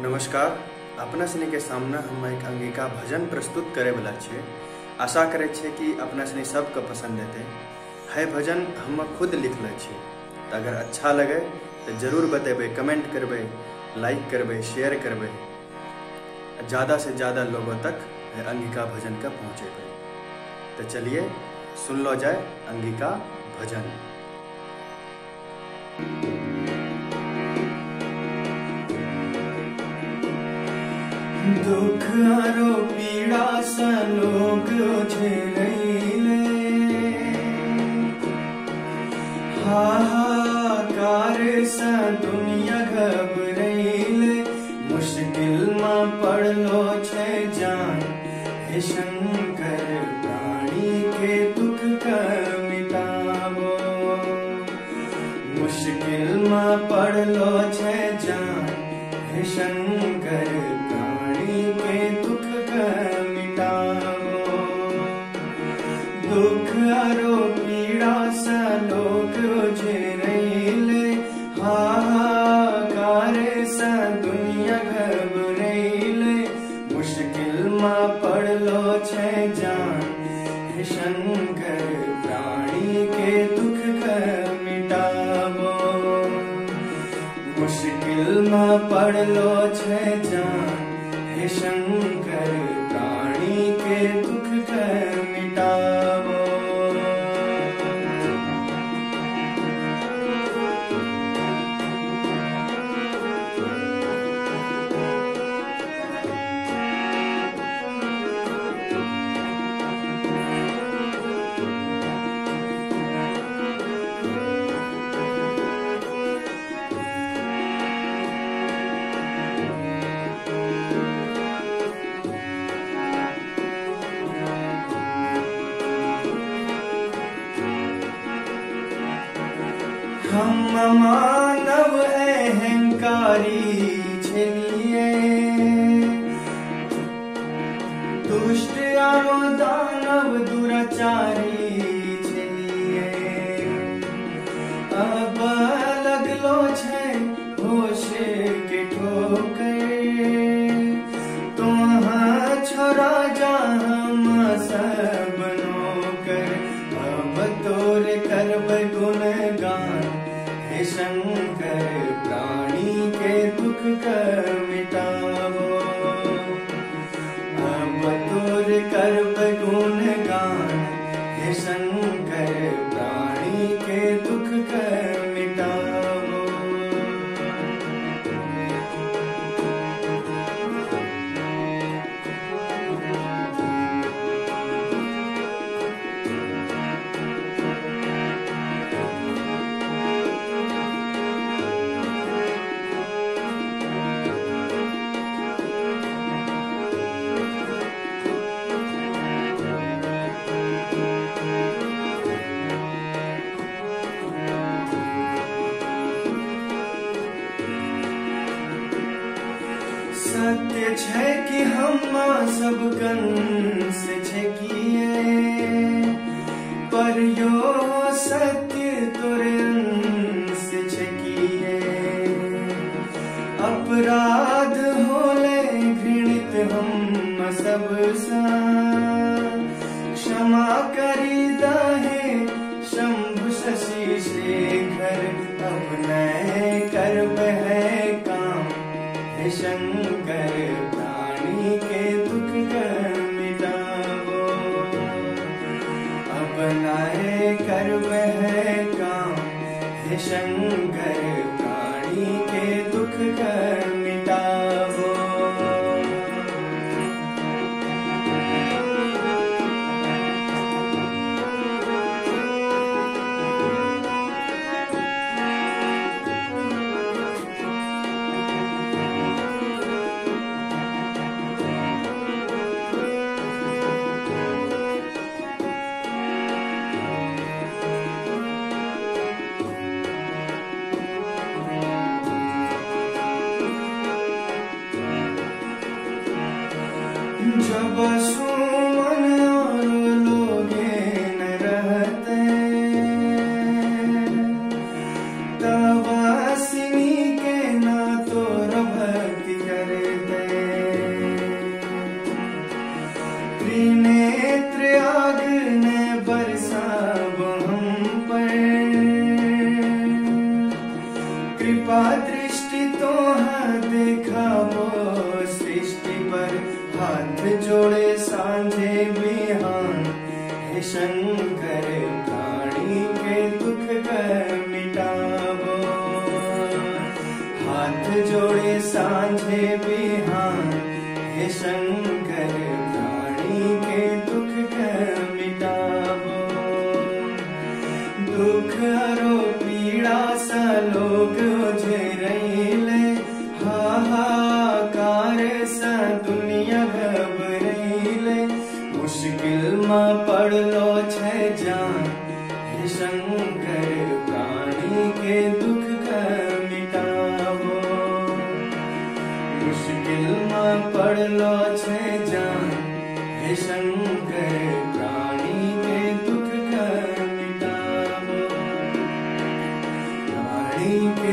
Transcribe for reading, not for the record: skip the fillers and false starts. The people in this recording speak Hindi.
नमस्कार। अपना सनी के सामने हम एक अंगिका भजन प्रस्तुत करे वाला छे। आशा करे छे कि अपना सनी सबके पसंद हेते। है भजन हम खुद लिखले छे, तो अगर अच्छा लगे तो जरूर बतेबे, कमेंट करबे, लाइक करबे, शेयर करबे, ज़्यादा से ज़्यादा लोगों तक अंगिका भजन का पहुँचेबे। तो चलिए सुन लो जाए अंगिका भजन। दुख आरो पीड़ा स लोग झेलैले, हाहाकार स दुनिया घबरैले। मुश्किल में पड़लो छे जान, हे शंकर प्राणी के दुख का मिटावो। मुश्किल में पड़लो छे जान, हे शंकर के दुख का मिटावो। दुख आरो पीड़ा स लोग झेलैले, हाहाकार स दुनिया घबरैले। मुश्किल में पड़लो छे जान, हे शंकर प्राणी के दुख का मिटावो। मुश्किल में पड़लो छे जान, हे शंकर प्राणी के दुख का मिटावो। हम मानव अहंकारी छलिए, दुष्ट आरो दानव दुराचारी छलिए। अब लगलो छे होश के ठोकर, तोहाँ छोड़ा जा हम सब नौकर। अब तोर करब गुणगान, हे शंकर प्राणी के दुख का मिटावो। अब तोर करब गुणगान, हे शंकर प्राणी के दुख का मिटावो। सत्य छे कि हम सब कंस छे किए, पर यो सत्य तोरे अंश छे किए। अपराध होले घृणित हम सब सा, क्षमा करी दहे शंभु शशि शेखर। अब नए करब है काम, हे शंकर प्राणी के दुख का मिटावो। अब नए करब है काम, हे शंकर प्राणी के दुख का मिटावो। जब सुमन और लोगे न रहते, तब सिनी के ना तो भक्ति करे। सांझे बिहान हे शंकर प्राणी के दुख के मिटावो। दुख हरो पीड़ा सा लोग उझरैले, हाहाकार सा दुनिया घबरैले। मुश्किल में पड़लो छे जान हे शंकर प्राणी के दुख के मिटावो। मुश्किल में पड़लो छे जान हे शंकर प्राणी के दुख के मिटावो। प्राणी के